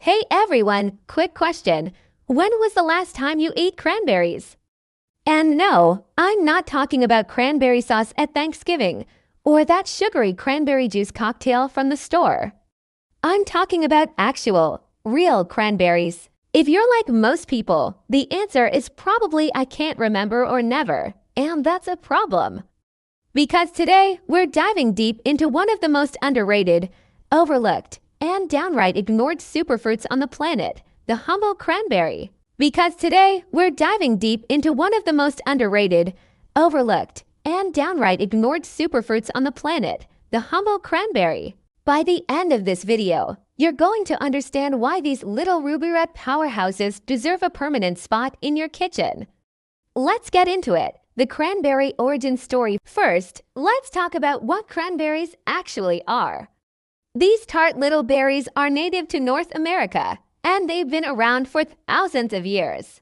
Hey everyone, quick question. When was the last time you ate cranberries? And no, I'm not talking about cranberry sauce at Thanksgiving or that sugary cranberry juice cocktail from the store. I'm talking about actual, real cranberries. If you're like most people, the answer is probably I can't remember or never, and that's a problem. Because today, we're diving deep into one of the most underrated, overlooked, and downright ignored superfruits on the planet, the humble cranberry. Because today, we're diving deep into one of the most underrated, overlooked, and downright ignored superfruits on the planet, the humble cranberry. By the end of this video, you're going to understand why these little ruby red powerhouses deserve a permanent spot in your kitchen. Let's get into it. The cranberry origin story. First, let's talk about what cranberries actually are. These tart little berries are native to North America, and they've been around for thousands of years.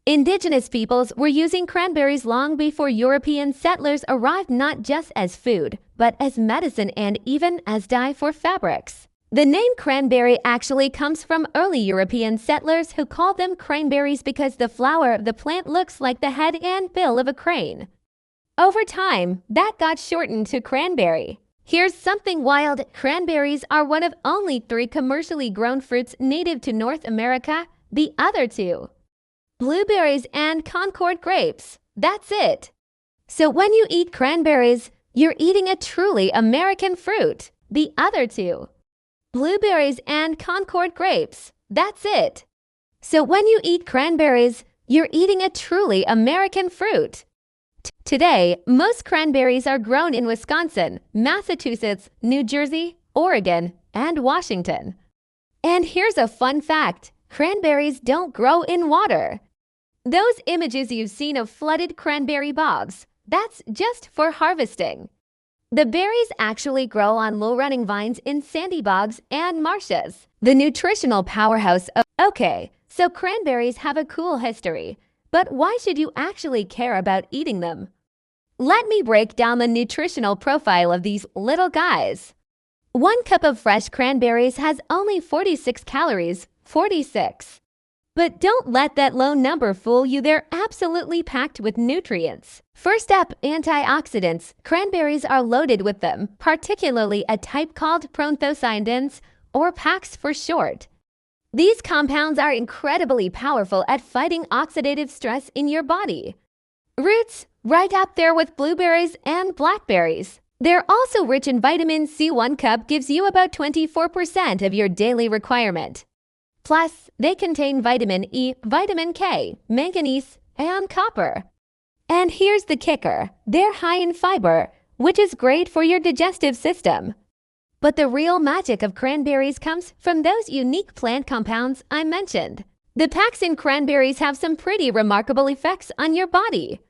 Indigenous peoples were using cranberries long before European settlers arrived, not just as food, but as medicine and even as dye for fabrics. The name cranberry actually comes from early European settlers who called them cranberries because the flower of the plant looks like the head and bill of a crane. Over time, that got shortened to cranberry. Here's something wild. Cranberries are one of only 3 commercially grown fruits native to North America. The other 2, blueberries and Concord grapes. That's it. So when you eat cranberries, you're eating a truly American fruit. The other 2, blueberries and Concord grapes. That's it. So when you eat cranberries, you're eating a truly American fruit. Today, most cranberries are grown in Wisconsin, Massachusetts, New Jersey, Oregon, and Washington. And here's a fun fact. Cranberries don't grow in water. Those images you've seen of flooded cranberry bogs, that's just for harvesting. The berries actually grow on low-running vines in sandy bogs and marshes. The nutritional powerhouse of... Okay, so cranberries have a cool history. But why should you actually care about eating them? Let me break down the nutritional profile of these little guys. 1 cup of fresh cranberries has only 46 calories, 46. But don't let that low number fool you. They're absolutely packed with nutrients. First up, antioxidants. Cranberries are loaded with them, particularly a type called proanthocyanins, or PAX for short. These compounds are incredibly powerful at fighting oxidative stress in your body. Roots, right up there with blueberries and blackberries. They're also rich in vitamin C. 1 cup gives you about 24% of your daily requirement. Plus, they contain vitamin E, vitamin K, manganese, and copper. And here's the kicker. They're high in fiber, which is great for your digestive system. But the real magic of cranberries comes from those unique plant compounds I mentioned. The PAX in cranberries have some pretty remarkable effects on your body.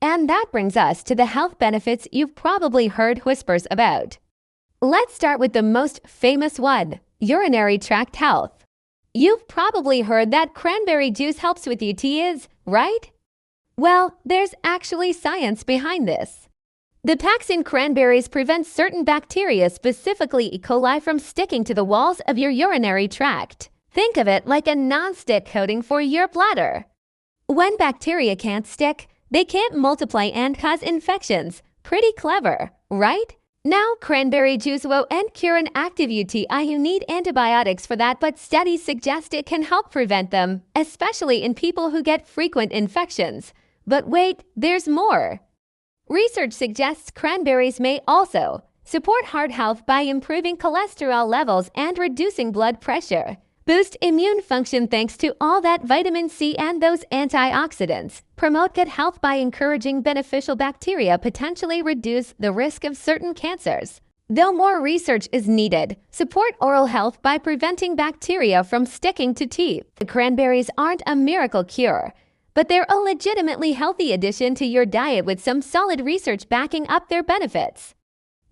And that brings us to the health benefits you've probably heard whispers about. Let's start with the most famous one, urinary tract health. You've probably heard that cranberry juice helps with UTIs, right? Well, there's actually science behind this. The PAX in cranberries prevents certain bacteria, specifically E. coli, from sticking to the walls of your urinary tract. Think of it like a non-stick coating for your bladder. When bacteria can't stick, they can't multiply and cause infections. Pretty clever, right? Now, cranberry juice won't cure an active UTI. You need antibiotics for that, but studies suggest it can help prevent them, especially in people who get frequent infections. But wait, there's more. Research suggests cranberries may also support heart health by improving cholesterol levels and reducing blood pressure, boost immune function thanks to all that vitamin C and those antioxidants, promote gut health by encouraging beneficial bacteria, potentially reduce the risk of certain cancers. Though more research is needed, support oral health by preventing bacteria from sticking to teeth. The cranberries aren't a miracle cure, but they're a legitimately healthy addition to your diet with some solid research backing up their benefits.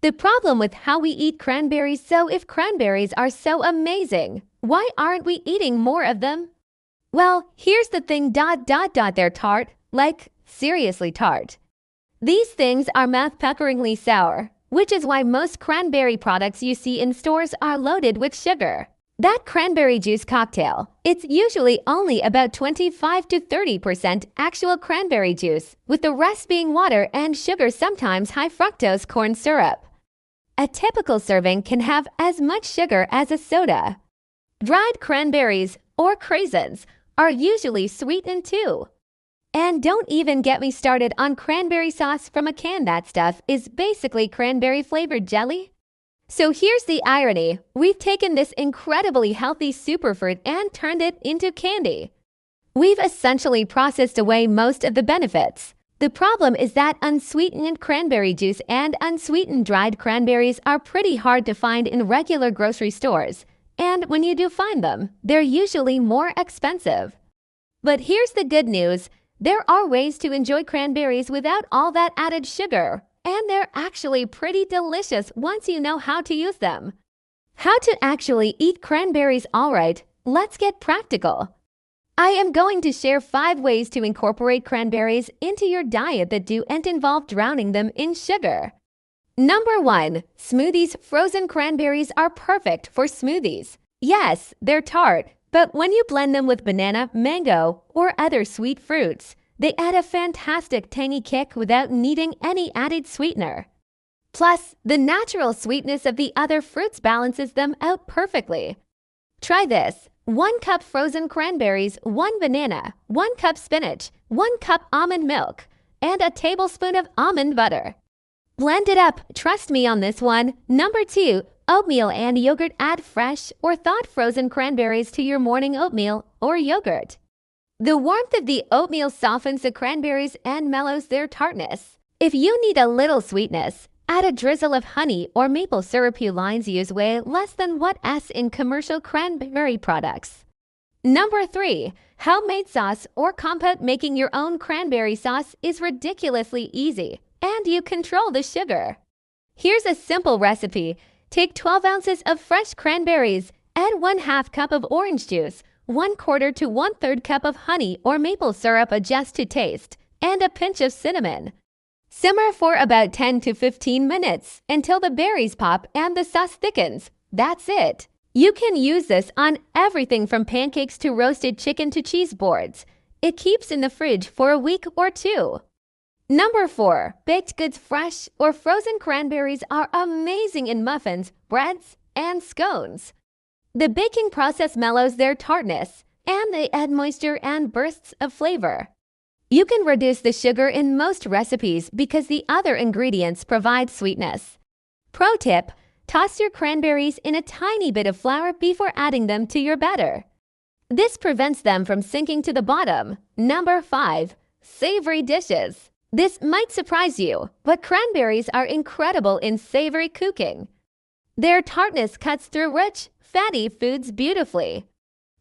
The problem with how we eat cranberries. So if cranberries are so amazing, why aren't we eating more of them? Well, here's the thing. They're tart. Like, seriously tart. These things are mouth-puckeringly sour, which is why most cranberry products you see in stores are loaded with sugar. That cranberry juice cocktail, it's usually only about 25 to 30% actual cranberry juice, with the rest being water and sugar, sometimes high fructose corn syrup. A typical serving can have as much sugar as a soda. Dried cranberries, or craisins, are usually sweetened too. And don't even get me started on cranberry sauce from a can. That stuff is basically cranberry-flavored jelly. So here's the irony. We've taken this incredibly healthy superfruit and turned it into candy. We've essentially processed away most of the benefits. The problem is that unsweetened cranberry juice and unsweetened dried cranberries are pretty hard to find in regular grocery stores, and when you do find them, they're usually more expensive. But here's the good news. There are ways to enjoy cranberries without all that added sugar, and they're actually pretty delicious once you know how to use them. How to actually eat cranberries all right? Let's get practical. I am going to share 5 ways to incorporate cranberries into your diet that don't involve drowning them in sugar. Number 1. Smoothies. Frozen cranberries are perfect for smoothies. Yes, they're tart, but when you blend them with banana, mango, or other sweet fruits, they add a fantastic tangy kick without needing any added sweetener. Plus, the natural sweetness of the other fruits balances them out perfectly. Try this. 1 cup frozen cranberries, 1 banana, 1 cup spinach, 1 cup almond milk, and a tablespoon of almond butter. Blend it up, trust me on this one. Number 2, oatmeal and yogurt. Add fresh or thawed frozen cranberries to your morning oatmeal or yogurt. The warmth of the oatmeal softens the cranberries and mellows their tartness. If you need a little sweetness, add a drizzle of honey or maple syrup. Lines use way less than what's in commercial cranberry products. Number 3, homemade sauce or compote. Making your own cranberry sauce is ridiculously easy, and you control the sugar. Here's a simple recipe. Take 12 ounces of fresh cranberries, add 1/2 cup of orange juice, 1/4 to 1/3 cup of honey or maple syrup, adjust to taste, and a pinch of cinnamon. Simmer for about 10 to 15 minutes until the berries pop and the sauce thickens. That's it. You can use this on everything from pancakes to roasted chicken to cheese boards. It keeps in the fridge for a week or 2. Number 4, baked goods. Fresh or frozen cranberries are amazing in muffins, breads, and scones. The baking process mellows their tartness, and they add moisture and bursts of flavor. You can reduce the sugar in most recipes because the other ingredients provide sweetness. Pro tip: toss your cranberries in a tiny bit of flour before adding them to your batter. This prevents them from sinking to the bottom. Number 5, savory dishes. This might surprise you, but cranberries are incredible in savory cooking. Their tartness cuts through rich, fatty foods beautifully.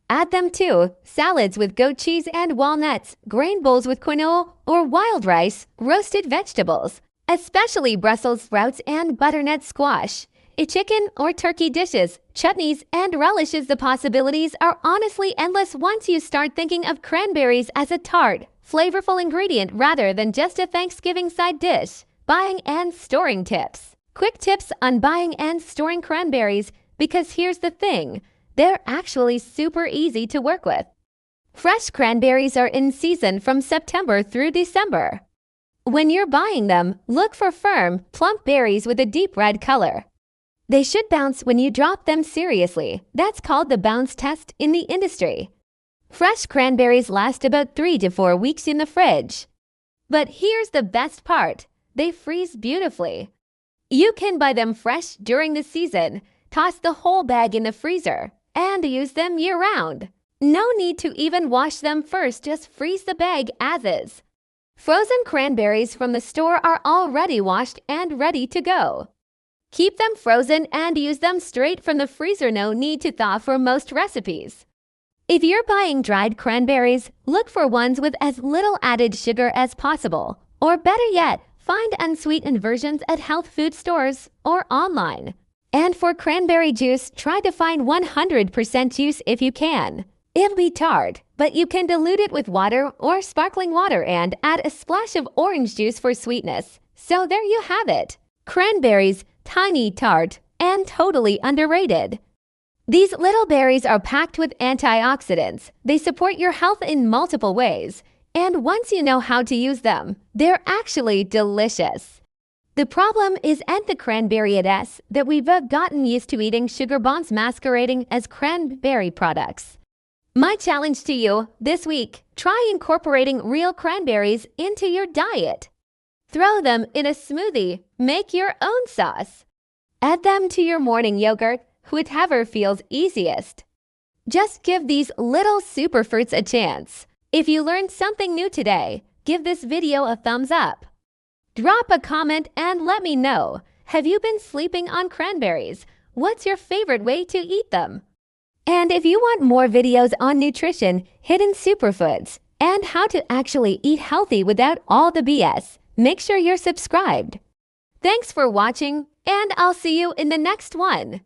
Add them to salads with goat cheese and walnuts, grain bowls with quinoa or wild rice, roasted vegetables, especially Brussels sprouts and butternut squash, chicken or turkey dishes, chutneys, and relishes. The possibilities are honestly endless once you start thinking of cranberries as a tart, flavorful ingredient rather than just a Thanksgiving side dish. Buying and storing tips. Quick tips on buying and storing cranberries, because here's the thing. They're actually super easy to work with. Fresh cranberries are in season from September through December. When you're buying them, look for firm, plump berries with a deep red color. They should bounce when you drop them. Seriously, that's called the bounce test in the industry. Fresh cranberries last about 3 to 4 weeks in the fridge. But here's the best part. They freeze beautifully. You can buy them fresh during the season, toss the whole bag in the freezer, and use them year-round. No need to even wash them first, just freeze the bag as is. Frozen cranberries from the store are already washed and ready to go. Keep them frozen and use them straight from the freezer. No need to thaw for most recipes. If you're buying dried cranberries, look for ones with as little added sugar as possible. Or better yet, find unsweetened versions at health food stores or online. And for cranberry juice, try to find 100% juice if you can. It'll be tart, but you can dilute it with water or sparkling water and add a splash of orange juice for sweetness. So there you have it. Cranberries, tiny, tart, and totally underrated. These little berries are packed with antioxidants. They support your health in multiple ways. And once you know how to use them, they're actually delicious. The problem isn't the cranberries that we've gotten used to eating sugar bombs masquerading as cranberry products. My challenge to you this week, try incorporating real cranberries into your diet. Throw them in a smoothie, make your own sauce. Add them to your morning yogurt, whichever feels easiest. Just give these little superfruits a chance. If you learned something new today, give this video a thumbs up. Drop a comment and let me know. Have you been sleeping on cranberries? What's your favorite way to eat them? And if you want more videos on nutrition, hidden superfoods, and how to actually eat healthy without all the BS, make sure you're subscribed. Thanks for watching, and I'll see you in the next one.